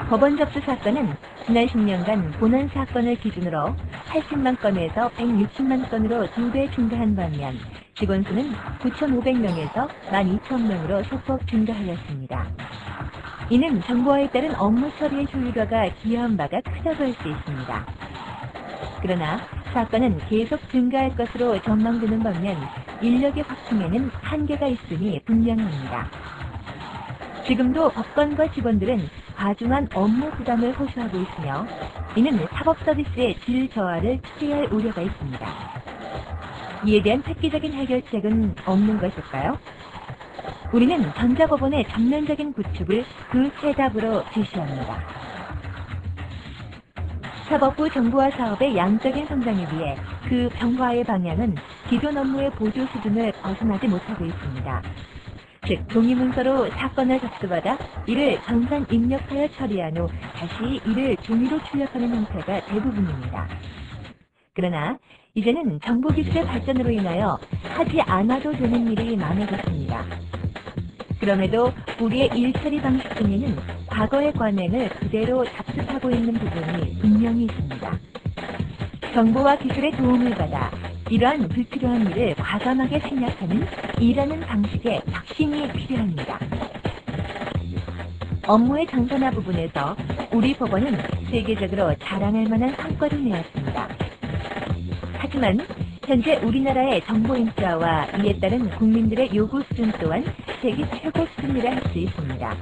법원 접수 사건은 지난 10년간 본안 사건을 기준으로 80만 건에서 160만 건으로 2배 증가한 반면 직원 수는 9,500명에서 12,000명으로 소폭 증가하였습니다. 이는 정부와에 따른 업무 처리의 효율화가 기여한 바가 크다고 할 수 있습니다. 그러나 사건은 계속 증가할 것으로 전망되는 반면 인력의 확충에는 한계가 있음이 분명합니다. 지금도 법관과 직원들은 과중한 업무 부담을 호소하고 있으며 이는 사법 서비스의 질 저하를 초래할 우려가 있습니다. 이에 대한 획기적인 해결책은 없는 것일까요? 우리는 전자법원의 전면적인 구축을 그 해답으로 제시합니다. 사법부 정부와 사업의 양적인 성장에 비해 그 병화의 방향은 기존 업무의 보조 수준을 벗어나지 못하고 있습니다. 즉, 종이문서로 사건을 접수받아 이를 전산 입력하여 처리한 후 다시 이를 종이로 출력하는 형태가 대부분입니다. 그러나 이제는 정보기술의 발전으로 인하여 하지 않아도 되는 일이 많아졌습니다. 그럼에도 우리의 일처리 방식 중에는 과거의 관행을 그대로 답습하고 있는 부분이 분명히 있습니다. 정보와 기술의 도움을 받아 이러한 불필요한 일을 과감하게 생략하는 일하는 방식의 혁신이 필요합니다. 업무의 전산화 부분에서 우리 법원은 세계적으로 자랑할 만한 성과를 내었습니다. 하지만 현재 우리나라의 정보 인프라와 이에 따른 국민들의 요구 수준 또한 세계 최고 수준이라 할 수 있습니다.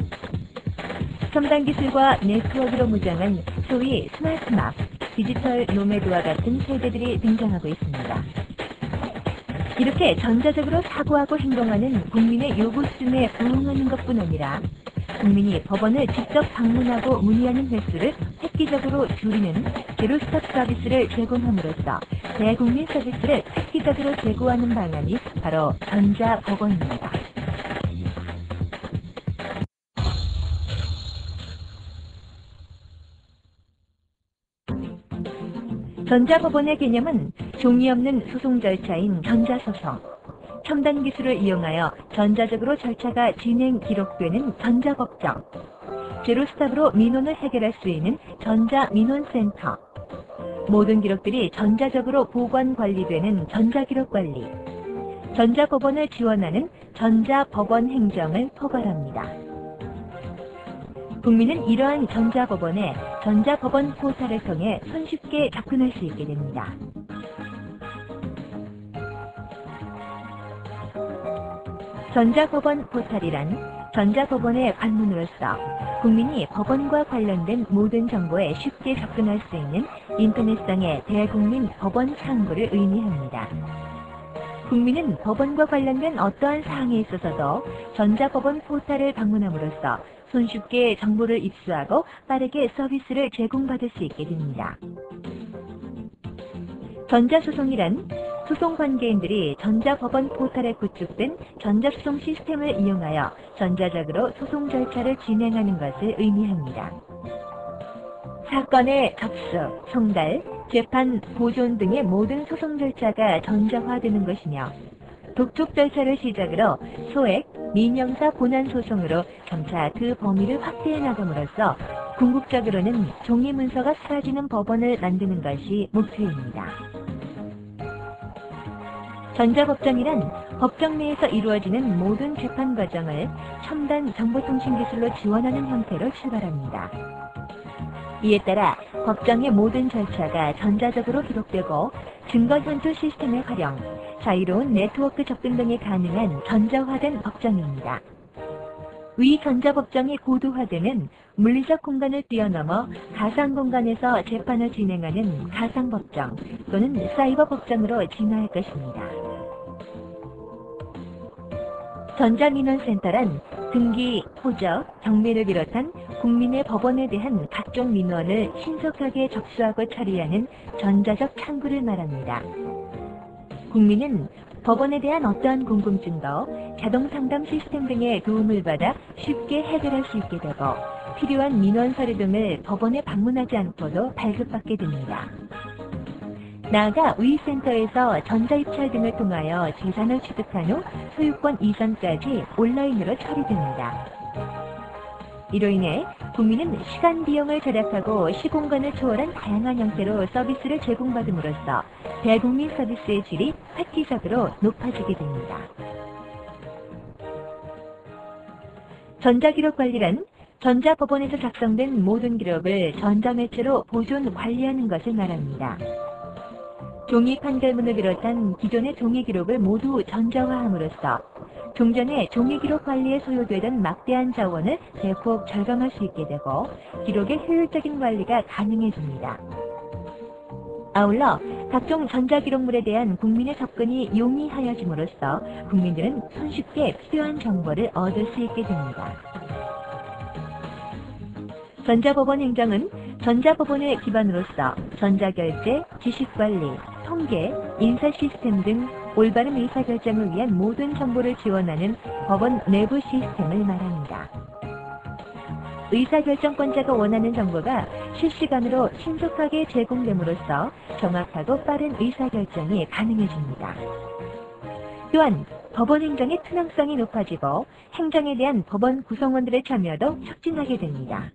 첨단 기술과 네트워크로 무장한 소위 스마트막, 디지털 노매드와 같은 세대들이 등장하고 있습니다. 이렇게 전자적으로 사고하고 행동하는 국민의 요구 수준에 부응하는 것뿐 아니라 국민이 법원을 직접 방문하고 문의하는 횟수를 획기적으로 줄이는 제로스톱 서비스를 제공함으로써 대국민 서비스를 획기적으로 제고하는 방안이 바로 전자법원입니다. 전자법원의 개념은 종이 없는 소송 절차인 전자소송, 첨단 기술을 이용하여 전자적으로 절차가 진행 기록되는 전자법정, 제로스톱으로 민원을 해결할 수 있는 전자민원센터, 모든 기록들이 전자적으로 보관 관리되는 전자기록관리, 전자법원을 지원하는 전자법원 행정을 포괄합니다. 국민은 이러한 전자법원에 전자법원 포털을 통해 손쉽게 접근할 수 있게 됩니다. 전자법원 포털이란 전자법원의 관문으로서 국민이 법원과 관련된 모든 정보에 쉽게 접근할 수 있는 인터넷상의 대국민 법원 창구를 의미합니다. 국민은 법원과 관련된 어떠한 사항에 있어서도 전자법원 포털을 방문함으로써 손쉽게 정보를 입수하고 빠르게 서비스를 제공받을 수 있게 됩니다. 전자소송이란 소송 관계인들이 전자법원 포털에 구축된 전자소송 시스템을 이용하여 전자적으로 소송 절차를 진행하는 것을 의미합니다. 사건의 접수, 송달, 재판, 보존 등의 모든 소송 절차가 전자화되는 것이며 독촉 절차를 시작으로 소액, 민형사 본안 소송으로 점차 그 범위를 확대해 나감으로써 궁극적으로는 종이 문서가 사라지는 법원을 만드는 것이 목표입니다. 전자법정이란 법정 내에서 이루어지는 모든 재판 과정을 첨단 정보통신 기술로 지원하는 형태로 출발합니다. 이에 따라 법정의 모든 절차가 전자적으로 기록되고 증거 현출 시스템의 활용, 자유로운 네트워크 접근 등이 가능한 전자화된 법정입니다. 위 전자법정이 고도화되면 물리적 공간을 뛰어넘어 가상 공간에서 재판을 진행하는 가상법정 또는 사이버 법정으로 진화할 것입니다. 전자민원센터란 등기, 호적, 경매를 비롯한 국민의 법원에 대한 각종 민원을 신속하게 접수하고 처리하는 전자적 창구를 말합니다. 국민은 법원에 대한 어떠한 궁금증도 자동 상담 시스템 등의 도움을 받아 쉽게 해결할 수 있게 되고 필요한 민원 서류 등을 법원에 방문하지 않고도 발급받게 됩니다. 나아가 위센터에서 전자입찰 등을 통하여 재산을 취득한 후 소유권 이전까지 온라인으로 처리됩니다. 이로 인해 국민은 시간 비용을 절약하고 시공간을 초월한 다양한 형태로 서비스를 제공받음으로써 대국민 서비스의 질이 획기적으로 높아지게 됩니다. 전자기록 관리란 전자법원에서 작성된 모든 기록을 전자매체로 보존 관리하는 것을 말합니다. 종이 판결문을 비롯한 기존의 종이 기록을 모두 전자화함으로써 종전에 종이 기록 관리에 소요되던 막대한 자원을 대폭 절감할 수 있게 되고 기록의 효율적인 관리가 가능해집니다. 아울러 각종 전자기록물에 대한 국민의 접근이 용이하여짐으로써 국민들은 손쉽게 필요한 정보를 얻을 수 있게 됩니다. 전자법원 행정은 전자법원의 기반으로서 전자결제, 지식관리, 통계, 인사 시스템 등 올바른 의사결정을 위한 모든 정보를 지원하는 법원 내부 시스템을 말합니다. 의사결정권자가 원하는 정보가 실시간으로 신속하게 제공됨으로써 정확하고 빠른 의사결정이 가능해집니다. 또한 법원 행정의 투명성이 높아지고 행정에 대한 법원 구성원들의 참여도 촉진하게 됩니다.